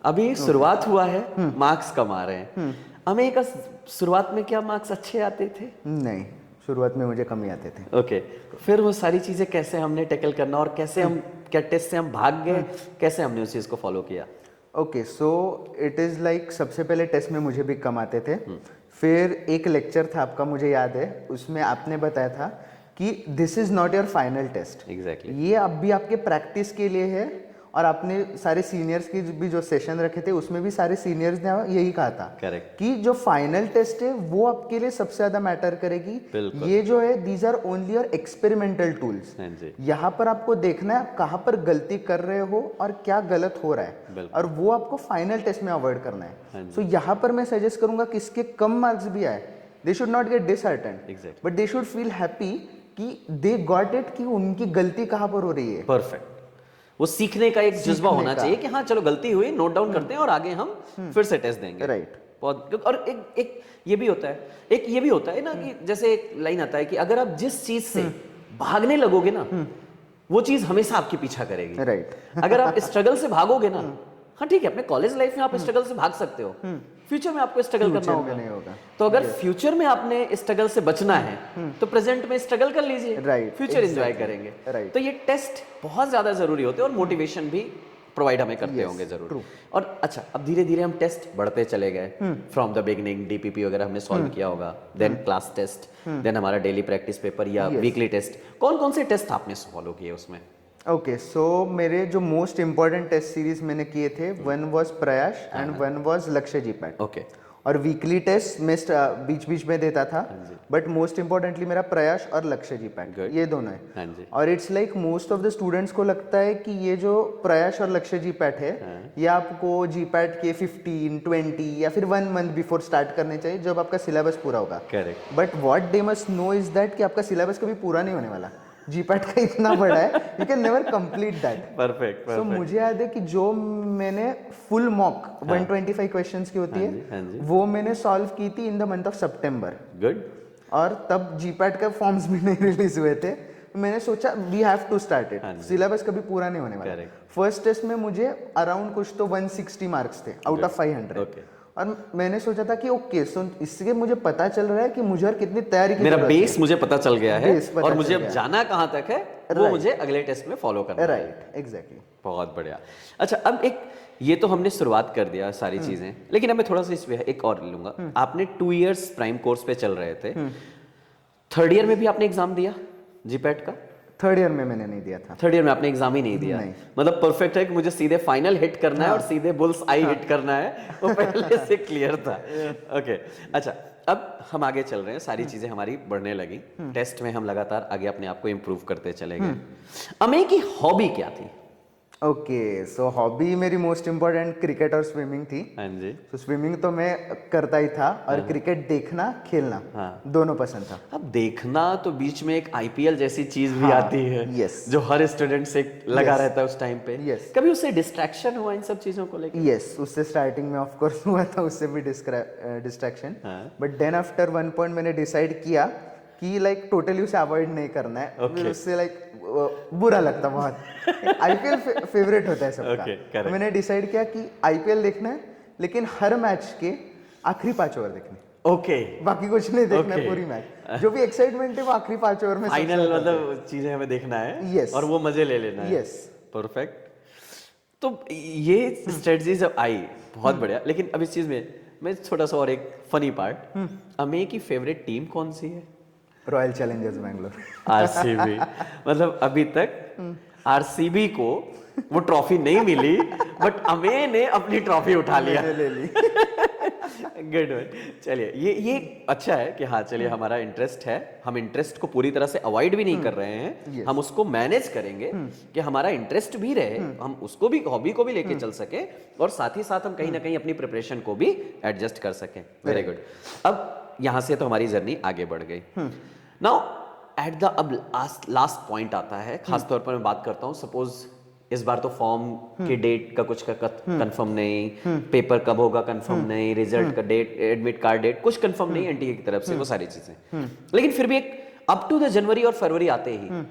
अभी शुरुआत हुआ है, मार्क्स कम आ रहे हैं। हमें का शुरुआत में क्या मार्क्स अच्छे आते थे? नहीं, शुरुआत में मुझे कम ही आते थे। ओके, फिर वो सारी चीजें कैसे हमने टैकल करना, और कैसे हम, क्या टेस्ट से हम भाग गए, कैसे हमने उस चीज को फॉलो किया? Okay, so it is like सबसे पहले टेस्ट में मुझे भी कम आते थे, फिर एक लेक्चर था आपका, मुझे याद है, उसमें आपने बताया था कि this is not your final test, exactly, ये अब भी आपके प्रैक्टिस के लिए है। और आपने सारे सीनियर्स की भी जो सेशन रखे थे उसमें भी सारे सीनियर्स ने यही कहा था, करेक्ट, कि जो फाइनल टेस्ट है वो आपके लिए सबसे ज्यादा मैटर करेगी। ये जो है these are only your experimental tools, यहाँ पर आपको देखना है आप कहाँ पर गलती कर रहे हो और क्या गलत हो रहा है, और वो आपको फाइनल टेस्ट में अवॉइड करना है। सो यहाँ पर मैं सजेस्ट करूंगा किसके कम मार्क्स भी आए, they should not gate disheartened, but they should feel happy कि दे गॉट इट, कि उनकी गलती कहाँ पर हो रही है। परफेक्ट, वो सीखने का एक जज्बा होना चाहिए कि हाँ चलो गलती हुई, नोट डाउन करते हैं और आगे हम फिर से टेस्ट देंगे। राइट, बहुत। और एक ये भी होता है, एक ये भी होता है ना कि जैसे एक लाइन आता है कि अगर आप जिस चीज से भागने लगोगे ना, वो चीज हमेशा आपके पीछा करेगी। राइट, अगर आप स्ट्रगल से भागोगे ना, हाँ ठीक है, अपने कॉलेज लाइफ में आप स्ट्रगल से भाग सकते हो, फ्यूचर में आपको स्ट्रगल करना होगा। तो अगर फ्यूचर में आपने स्ट्रगल से बचना है तो प्रेजेंट में स्ट्रगल कर लीजिए, राइट, फ्यूचर एंजॉय करेंगे। राइट, तो ये टेस्ट बहुत ज्यादा जरूरी होते हैं और मोटिवेशन भी प्रोवाइड हमें करते होंगे जरूर। और अच्छा, अब धीरे धीरे हम टेस्ट बढ़ते चले गए, फ्रॉम द बिगनिंग डीपीपी वगैरह हमने सॉल्व किया होगा, देन क्लास टेस्ट, देन हमारा डेली प्रैक्टिस पेपर या वीकली टेस्ट। कौन कौन से टेस्ट आपने फॉलो किए उसमें? ओके, सो मेरे जो मोस्ट इंपॉर्टेंट टेस्ट सीरीज मैंने किए थे, वन वाज प्रयास एंड वन वाज लक्ष्य जीपैट। ओके, और वीकली टेस्ट मैं बीच बीच में देता था, बट मोस्ट इंपॉर्टेंटली मेरा प्रयास और लक्ष्य जीपैट, ये दोनों है। और it's like most of the students को लगता है कि ये जो प्रयास और लक्ष्य जीपैट है, ये आपको जीपैट के 15, 20 या फिर 1 मंथ बिफोर स्टार्ट करने चाहिए, जब आपका सिलेबस पूरा होगा। Correct, but what they must know is that कि आपका सिलेबस कभी पूरा नहीं होने वाला। जीपैट का इतना बड़ा है, you can never complete that. Perfect. So मुझे याद है कि जो मैंने फुल मॉक 125 क्वेश्चंस की होती है, वो मैंने सॉल्व की थी in the month of September. Good. और तब जीपैट का फॉर्म्स भी नहीं रिलीज हुए थे, मैंने सोचा we have to start it, syllabus कभी पूरा नहीं होने वाला। फर्स्ट टेस्ट में मुझे अराउंड कुछ तो 160 मार्क्स थे आउट ऑफ 500। और मैंने सोचा था कि ओके, सो इससे मुझे पता चल रहा है कि मुझे और कितनी तैयारी की, मेरा बेस मुझे पता चल गया है और मुझे अब गया जाना कहां तक है वो मुझे अगले टेस्ट में फॉलो करना है। Right, exactly. बहुत बढ़िया। अच्छा, अब एक ये तो हमने शुरुआत कर दिया सारी चीजें, लेकिन अब मैं थोड़ा सा इस एक और लूंगा। आपने 2 इयर्स प्राइम कोर्स पे चल रहे थे, 3rd ईयर में भी आपने एग्जाम दिया जीपैट का? 3rd ईयर में मैंने नहीं दिया था। 3rd ईयर में आपने एग्जाम ही नहीं दिया? नहीं। मतलब परफेक्ट है कि मुझे सीधे फाइनल हिट करना है और सीधे बुल्स आई हिट करना है, वो पहले से क्लियर था। ओके, अच्छा, अब हम आगे चल रहे हैं, सारी चीजें हमारी बढ़ने लगी, टेस्ट में हम लगातार आगे अपने आप को इम्प्रूव करते चले गए। अमे की हॉबी क्या थी? ओके, सो हॉबी मेरी मोस्ट इम्पोर्टेंट क्रिकेट और स्विमिंग थी। हाँ जी। तो स्विमिंग तो मैं करता ही था और क्रिकेट देखना खेलना दोनों पसंद था। अब देखना तो बीच में एक आईपीएल जैसी चीज भी आती है, yes. जो हर स्टूडेंट से लगा Yes. रहता है उस टाइम पे। Yes. कभी उससे डिस्ट्रैक्शन हुआ इन सब चीजों को लेकर? यस, उससे स्टार्टिंग में ऑफ कोर्स हुआ था, उससे भी distraction. But then after one point मैंने डिसाइड किया कि लाइक टोटली उसे अवॉइड नहीं करना है। Okay. फिर उससे लाइक बुरा लगता बहुत। आईपीएल फेवरेट होता है सबका। Okay, correct. मैंने डिसाइड किया कि आईपीएल देखना है, लेकिन हर मैच के आखिरी 5 ओवर देखने, ओके, बाकी कुछ नहीं देखना है Okay. पूरी मैच। जो भी एक्साइटमेंट है वो आखिरी 5 ओवर में फाइनल मतलब चीजें हमें देखना है। Yes. और वो मजे ले लेना है। Yes. परफेक्ट। तो ये स्ट्रेटजी जब आई बहुत बढ़िया, लेकिन अब इस चीज में मैं छोटा सा और एक फनी पार्ट, अमे की फेवरेट टीम कौन सी है? Royal Challengers Bangalore. आरसीबी। मतलब अभी तक आरसीबी को वो ट्रॉफी नहीं मिली, बट अमे ने अपनी ट्रॉफी उठा लिया। ले ली। Good one. चलिए, ये अच्छा है कि हाँ चलिए हमारा इंटरेस्ट है, हम इंटरेस्ट को पूरी तरह से अवॉइड भी नहीं कर रहे हैं। Yes. हम उसको मैनेज करेंगे कि हमारा इंटरेस्ट भी रहे, हम उसको भी, हॉबी को भी लेके चल सके, और साथ ही साथ हम कहीं ना कहीं अपनी प्रिपरेशन को भी एडजस्ट कर सकें। Very good. अब यहाँ से तो हमारी जर्नी आगे बढ़ गई। नाउ एट द अब लास्ट पॉइंट आता है, खासतौर पर मैं बात करता हूँ, सपोज इस बार तो फॉर्म के डेट का कुछ कंफर्म नहीं, पेपर कब होगा कंफर्म नहीं, रिजल्ट का डेट, एडमिट कार्ड डेट कुछ कंफर्म नहीं एनटीए की तरफ से, वो सारी चीजें। लेकिन फिर भी एक अप टू द जनवरी और फरवरी आते ही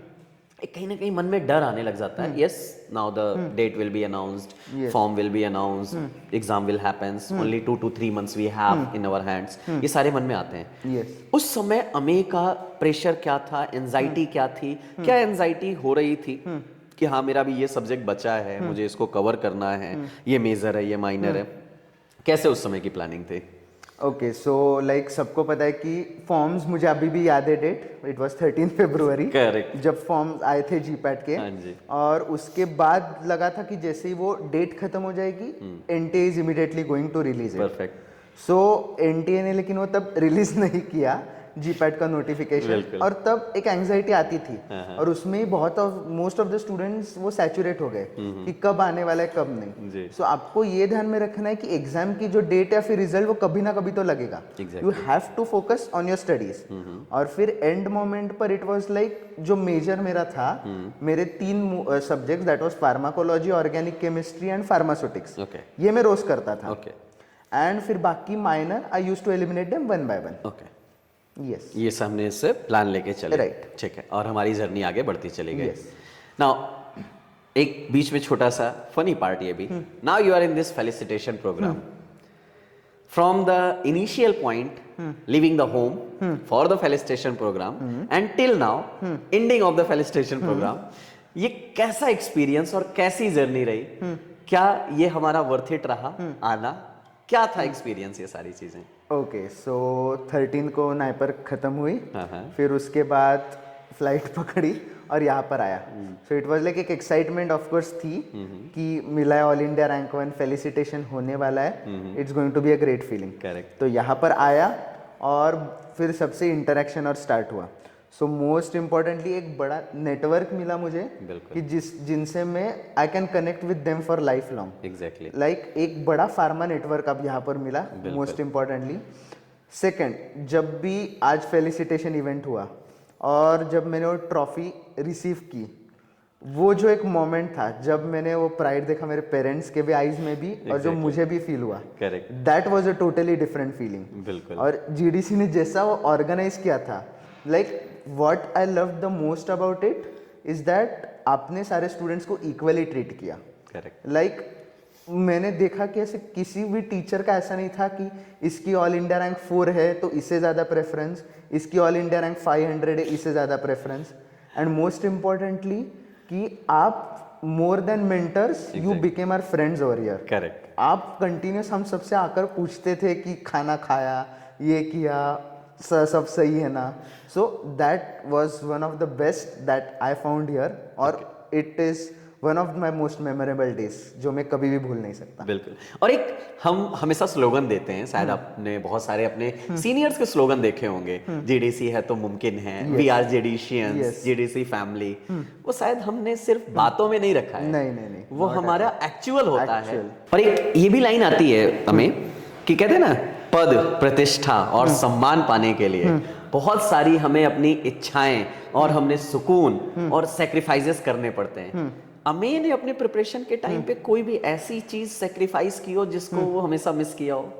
एक कहीं ना कहीं मन में डर आने लग जाता है। Yes, now the date will be announced, form will be announced, exam will happens, only 2 to 3 months we have in our hands. ये सारे मन में आते हैं। Yes. उस समय अमे का प्रेशर क्या था, एंजाइटी क्या थी, क्या एंजाइटी हो रही थी कि हाँ मेरा भी ये सब्जेक्ट बचा है, मुझे इसको कवर करना है, ये मेजर है, ये माइनर है? कैसे उस समय की प्लानिंग थी? ओके, सो लाइक सबको पता है कि फॉर्म्स, मुझे अभी भी याद है डेट, इट वाज 13 फरवरी। करेक्ट। जब फॉर्म्स आए थे जीपैट के। हाँ जी। और उसके बाद लगा था कि जैसे ही वो डेट खत्म हो जाएगी, NTA is immediately going to release it. Perfect. So NTA ने लेकिन वो तब रिलीज नहीं किया जीपैट का नोटिफिकेशन, और तब एक एंजाइटी आती थी। और उसमें ही मोस्ट ऑफ द स्टूडेंट्स वो सैचुरेट हो गए कि कब आने वाला है कब नहीं। सो आपको ये ध्यान में रखना है कि एग्जाम की जो डेट या फिर रिजल्ट वो कभी ना कभी तो लगेगा। You have to focus on your studies. और फिर एंड मोमेंट पर इट वाज लाइक, जो मेजर मेरा था, मेरे 3 subject, that was pharmacology, organic chemistry and pharmaceutics, ये मैं रोज करता था। एंड फिर बाकी minor I used to eliminate them one by one. Yes. ये हमने इससे प्लान लेके चले। Right. ठीक है, और हमारी जर्नी आगे बढ़ती चली गई। Yes. नाउ एक बीच में छोटा सा फनी पार्ट ये भी, now you are in this felicitation programme, from the initial point living the home for the felicitation programme and till now ending of the felicitation programme, ये कैसा एक्सपीरियंस और कैसी जर्नी रही? क्या ये हमारा वर्थ इट रहा आना? क्या था एक्सपीरियंस, ये सारी चीजें? ओके, सो 13 को नाइपर खत्म हुई, फिर उसके बाद फ्लाइट पकड़ी और यहाँ पर आया। सो इट वाज लाइक एक एक्साइटमेंट ऑफ कोर्स थी कि मिला है ऑल इंडिया रैंक 1, फेलिसिटेशन होने वाला है, it's going to be a great feeling. Correct. तो यहाँ पर आया और फिर सबसे इंटरेक्शन और स्टार्ट हुआ। सो मोस्ट इम्पॉर्टेंटली एक बड़ा नेटवर्क मिला मुझे कि जिनसे मैं I can connect with them for life long. Exactly. Like एक बड़ा फार्मा नेटवर्क अब यहाँ पर मिला, मोस्ट इम्पॉर्टेंटली। सेकंड, जब भी आज फेलिसिटेशन इवेंट हुआ और जब मैंने वो ट्रॉफी रिसीव की, वो जो एक मोमेंट था जब मैंने वो प्राइड देखा मेरे पेरेंट्स के भी आईज में भी, और जो मुझे भी फील हुआ, correct, that was a totally different feeling. बिल्कुल। और जीडीसी ने जैसा वो ऑर्गेनाइज किया था, like what I love the most about it is that आपने सारे स्टूडेंट्स को इक्वली ट्रीट किया। करेक्ट। लाइक मैंने देखा कि ऐसे किसी भी टीचर का ऐसा नहीं था कि इसकी ऑल इंडिया रैंक 4 है तो इससे ज़्यादा प्रेफरेंस, इसकी ऑल इंडिया रैंक 500 है इससे ज़्यादा प्रेफरेंस। एंड मोस्ट इम्पॉर्टेंटली कि आप more than mentors, you became our friends over here. Correct. आप कंटिन्यूस हम सबसे आकर पूछते थे कि खाना खाया, ये किया, सब सही है ना। So that was one of the best that I found here, और it is one of my most memorable days जो मैं कभी भी भूल नहीं सकता। बिल्कुल। और एक हम हमेशा स्लोगन देते हैं, शायद आपने बहुत सारे अपने सीनियर्स के स्लोगन देखे होंगे, जीडीसी है तो मुमकिन है, वी आर जेडीशियंस, जीडीसी फैमिली। वो शायद हमने सिर्फ बातों में नहीं रखा है, नहीं, वो हमारा एक्चुअल होता है। और एक ये भी लाइन आती है हमें कि कहते हैं ना, पद प्रतिष्ठा और सम्मान पाने के लिए बहुत सारी हमें अपनी इच्छाएं और हमने सुकून और सेक्रीफाइसेस करने पड़ते हैं। अमी ने अपने प्रिपरेशन के टाइम पे कोई भी ऐसी चीज सेक्रीफाइस की हो जिसको वो हमेशा मिस किया हो?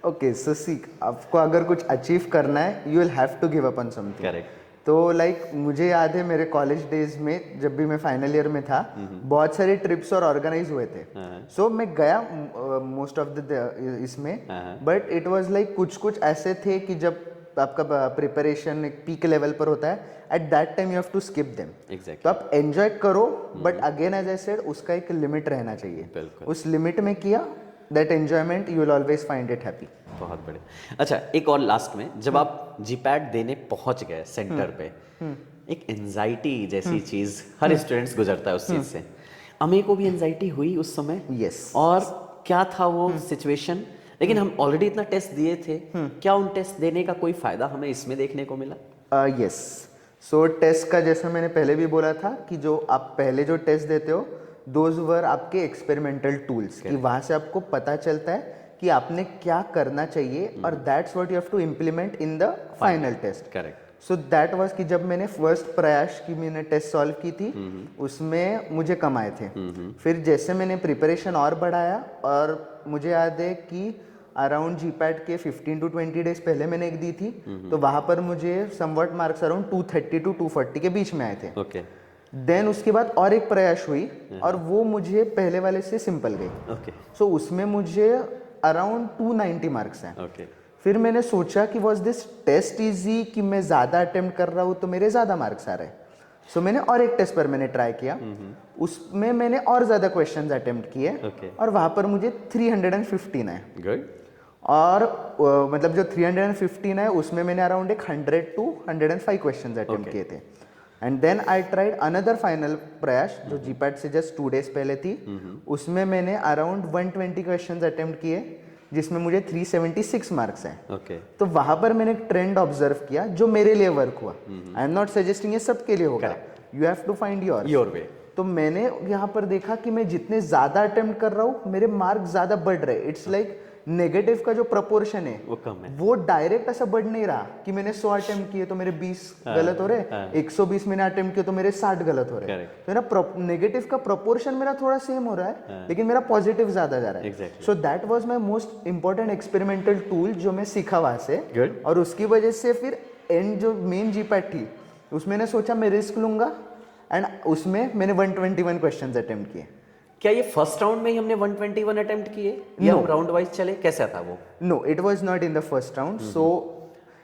ओके, सो सी, आपको अगर कुछ अचीव करना है you will have to give up on something. Correct. तो लाइक मुझे याद है मेरे कॉलेज डेज में जब भी मैं फाइनल ईयर में था, बहुत सारे ट्रिप्स और ऑर्गेनाइज हुए थे। सो मैं गया मोस्ट ऑफ द इसमें, बट इट वाज लाइक कुछ ऐसे थे कि जब आपका प्रिपरेशन एक पीक लेवल पर होता है, at that time you have to skip them. Exactly. तो आप एंजॉय करो, but again as I said उसका एक लिमिट रहना चाहिए। बिल्कुल। उस लिमिट में किया, that enjoyment you will always find it happy. बहुत बढ़िया। अच्छा, एक और लास्ट में, जब आप जीपैट देने पहुंच गए सेंटर पे, एक एंजाइटी जैसी चीज हर स्टूडेंट्स गुजरता है उस चीज से। अमी को भी एंजाइटी हुई उस समय? यस। और क्या था वो सिचुएशन? लेकिन हम ऑलरेडी इतना टेस्ट दिए थे, क्या उन टेस्ट देने का कोई फायदा हमें इसमें देखने को मिला? यस। सो टेस्ट का जैसा मैंने पहले भी बोला था कि जो आप पहले जो टेस्ट देते हो, दोज वर आपके एक्सपेरिमेंटल टूल्स, कि वहां से आपको पता चलता है कि आपने क्या करना चाहिए, और that's what you have to implement in the final test. Correct. So that was कि जब मैंने फर्स्ट प्रयास की मैंने टेस्ट सॉल्व की थी, उसमें मुझे कम आए थे। फिर जैसे मैंने प्रिपरेशन और बढ़ाया, और मुझे याद है कि अराउंड जीपैट के 15 to 20 डेज पहले मैंने एक दी थी, तो वहां पर मुझे समवट मार्क्स अराउंड 230 to 240 के बीच में आए थे। ओके। देन उसके बाद और एक प्रयास हुई, और वो मुझे पहले वाले से सिंपल गई। ओके। सो उसमें मुझे अराउंड 290 मार्क्स हैं। ओके। फिर मैंने सोचा कि वॉज दिस टेस्ट इजी, कि मैं ज़्यादा अटेम्प्ट कर रहा हूँ तो मेरे ज़्यादा मार्क्स आ रहे हैं। सो मैंने और एक टेस्ट पर मैंने ट्राई किया, उसमें मैंने और ज़्यादा क्वेश्चंस अटेम्प्ट किए, और वहाँ पर मुझे 315 आए। गुड। और मतलब जो 315 है उसमें मैंने अराउंड 100 to 105 क्वेश्चंस अटेम्प्ट किए थे। And then I tried another final प्रयास जो जीपैट से जस्ट 2 डेज पहले थी, उसमें मैंने अराउंड 120 क्वेश्चंस अटेम्प्ट किए, जिसमें मुझे 376 मार्क्स हैं। ओके। तो वहां पर मैंने एक ट्रेंड ऑब्जर्व किया जो मेरे लिए वर्क हुआ। आई एम नॉट सजेस्टिंग ये सबके लिए होगा, you have to find your way. तो मैंने यहाँ पर देखा कि मैं जितने ज्यादा अटेम्प्ट कर रहा हूँ मेरे मार्क्स ज्यादा बढ़ रहे। इट्स लाइक नेगेटिव का जो प्रपोर्शन है वो कम है, वो डायरेक्ट ऐसा बढ़ नहीं रहा कि मैंने 100 अटेम्प्ट किए तो मेरे 20 गलत हो रहे, 120 मैंने अटेम्प्ट किए तो मेरे 60 गलत हो रहे। तो मेरा नेगेटिव का प्रपोर्शन मेरा थोड़ा सेम हो रहा है, लेकिन मेरा पॉजिटिव ज्यादा जा रहा है। सो that was my most important experimental tool जो मैं सीखा वहां से। और उसकी वजह से फिर एंड जो मेन जीपैट थी उसमें मैंने सोचा मैं रिस्क लूंगा, एंड उसमें मैंने 121 क्वेश्चंस अटेम्प्ट किए। क्या ये फर्स्ट राउंड में ही हमने 121 अटेम्प्ट किए या हम राउंड वाइज चले, कैसा था वो? No, it was not in the first round. So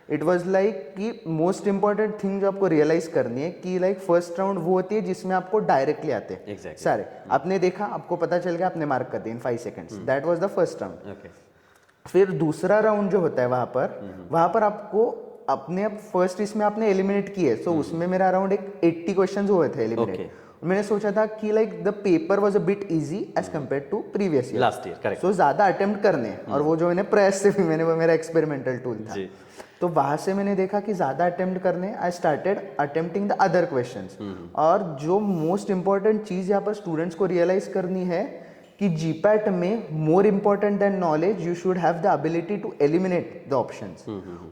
it was like कि मोस्ट इंपॉर्टेंट थिंग जो आपको रियलाइज करनी है कि लाइक फर्स्ट राउंड वो होती है जिसमें आपको डायरेक्टली आते हैं सारे। आपने देखा, आपको पता चल गया, आपने मार्क कर दिया इन 5 seconds, that was the first round. फिर दूसरा राउंड जो होता है वहां पर आपको अपने फर्स्ट इसमें आपने एलिमिनेट किए। सो उसमें मेरा अराउंड 80 क्वेश्चन हुए थे एलिमिनेट। मैंने सोचा था कि like the paper was a bit easy as compared to previous year, last year. Correct. So ज्यादा अटेम्प्ट करने, और वो जो मैंने प्रयास से भी मैंने, वो मेरा एक्सपेरिमेंटल टूल था। तो वहां से मैंने देखा कि ज्यादा अटेम्प्ट करने, I started attempting the other questions. और जो मोस्ट इंपॉर्टेंट चीज यहाँ पर स्टूडेंट्स को रियलाइज करनी है कि जीपैट में more important than knowledge you should have the ability to eliminate the options.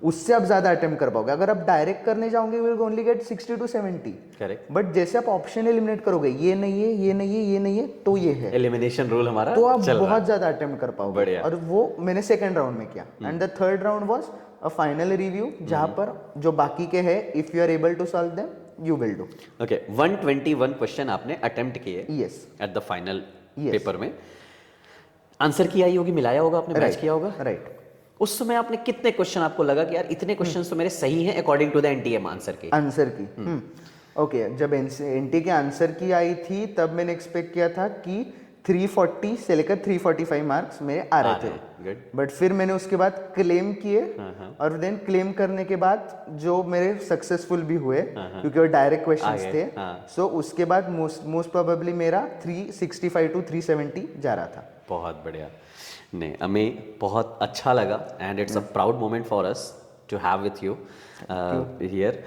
उससे आप ज्यादा अटेम्प्ट कर पाओगे। अगर आप डायरेक्ट करने जाओगे you will only get 60 to 70। Correct. But जैसे आप ऑप्शन एलिमिनेट करोगे, ये नहीं है, ये नहीं है, ये नहीं है, तो ये है, एलिमिनेशन रूल हमारा, तो आप बहुत ज्यादा अटेम्प्ट कर पाओगे। और वो मैंने सेकंड राउंड में किया। And the third round was a final review, जहां पर जो बाकी के है, if you are able to solve them you will do. Okay. 121 question आपने अटेम्प्ट किए yes at the final paper में। आंसर की आई होगी, मिलाया होगा आपने, मैच किया होगा। राइट। उस समय आपने कितने क्वेश्चन आपको लगा कि यार इतने क्वेश्चन तो मेरे सही हैं according to the NTA answer key? ओके, जब एनटी के आंसर की आई थी तब मैंने एक्सपेक्ट किया था कि 340 से लेकर 345 मार्क्स मेरे आ रहे थे। गुड। बट फिर मैंने उसके बाद क्लेम किए और देन क्लेम करने के बाद जो मेरे सक्सेसफुल भी हुए क्योंकि वो डायरेक्ट क्वेश्चंस आगे, थे। हाँ। सो उसके बाद मोस्ट प्रोबेबली मेरा 365 टू 370 जा रहा था। बहुत बढ़िया। नहीं, हमें बहुत अच्छा लगा and it's a proud moment for us to have with you here.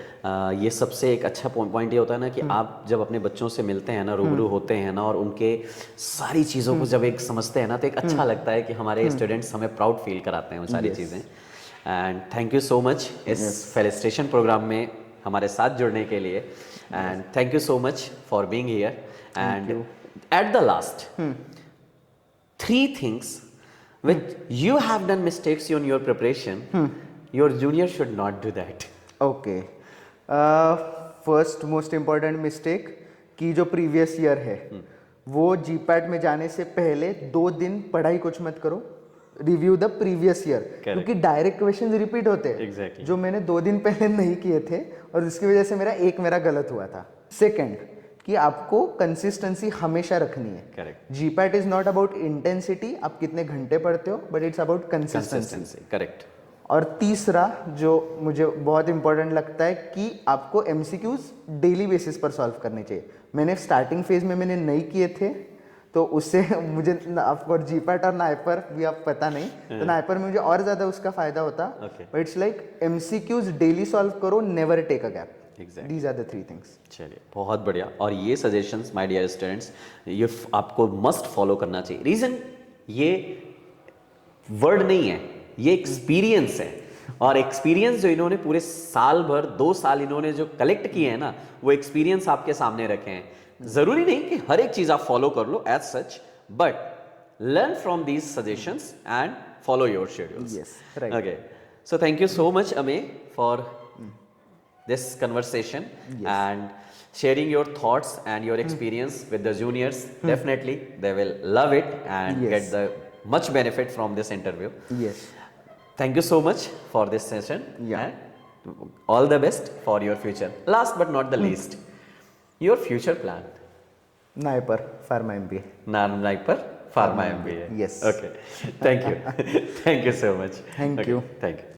ये सबसे एक अच्छा पॉइंट ये होता है ना कि आप जब अपने बच्चों से मिलते हैं ना, रूबरू होते हैं ना, और उनके सारी चीज़ों को जब एक समझते हैं ना, तो एक अच्छा लगता है कि हमारे स्टूडेंट्स हमें प्राउड फील कराते हैं वो सारी चीज़ें। And thank you so much इस फेलिस्ट्रेशन प्रोग्राम में हमारे साथ जुड़ने के लिए, and thank you so much for being here. And at the last, 3 things which you have done mistakes in your preparation, your junior should not do that. Okay, first most important mistake कि जो previous year है वो GPAT में जाने से पहले 2 दिन पढ़ाई कुछ मत करो, रिव्यू द प्रीवियस ईयर, क्योंकि डायरेक्ट क्वेश्चन रिपीट होते हैं Exactly. जो मैंने 2 दिन पहले नहीं किए थे और उसकी वजह से मेरा गलत हुआ था। सेकंड, कि आपको कंसिस्टेंसी हमेशा रखनी है। Correct. GPAT is not about intensity, आप कितने घंटे पढ़ते हो, but it's about consistency. Consistency, correct. और तीसरा जो मुझे बहुत इंपॉर्टेंट लगता है कि आपको एमसीक्यूज डेली बेसिस पर सॉल्व करने चाहिए। मैंने स्टार्टिंग फेज में मैंने नहीं किए थे तो उससे मुझे ऑफकोर्स जीपैट और नाइपर भी आप पता नहीं, तो नाइपर में मुझे और ज़्यादा उसका फायदा होता। Okay. But it's like MCQs daily solve करो, never take a gap. Exactly. These are the 3 things. चलिए, बहुत बढ़िया। और ये सजेशंस माय डियर स्टूडेंट्स ये आपको मस्ट फॉलो करना चाहिए। रीज़न ये वर्ड नहीं है, ये एक्सपीरियंस है। और एक्सपीरियंस जो इन्होंने पूरे साल भर 2 साल इन्होंने जो कलेक्ट किए हैं ना, वो एक्सपीरियंस आपके सामने रखे हैं। ज़रूरी नहीं कि हर एक चीज़ आप फॉलो कर लो as such, but learn from these suggestions and follow your schedules. Yes, right. Okay. So thank you so much, Ame, for this conversation and sharing your thoughts and your experience with the juniors. Definitely, they will love it and Yes. get the much benefit from this interview. Yes, Thank you so much for this session. Yeah. And all the best for your future. Last but not the least, your future plan. NIPER pharma MBA। Naipar Pharma MBA. Yes. Okay. Thank you. Thank you so much. Thank Okay. you. Thank you.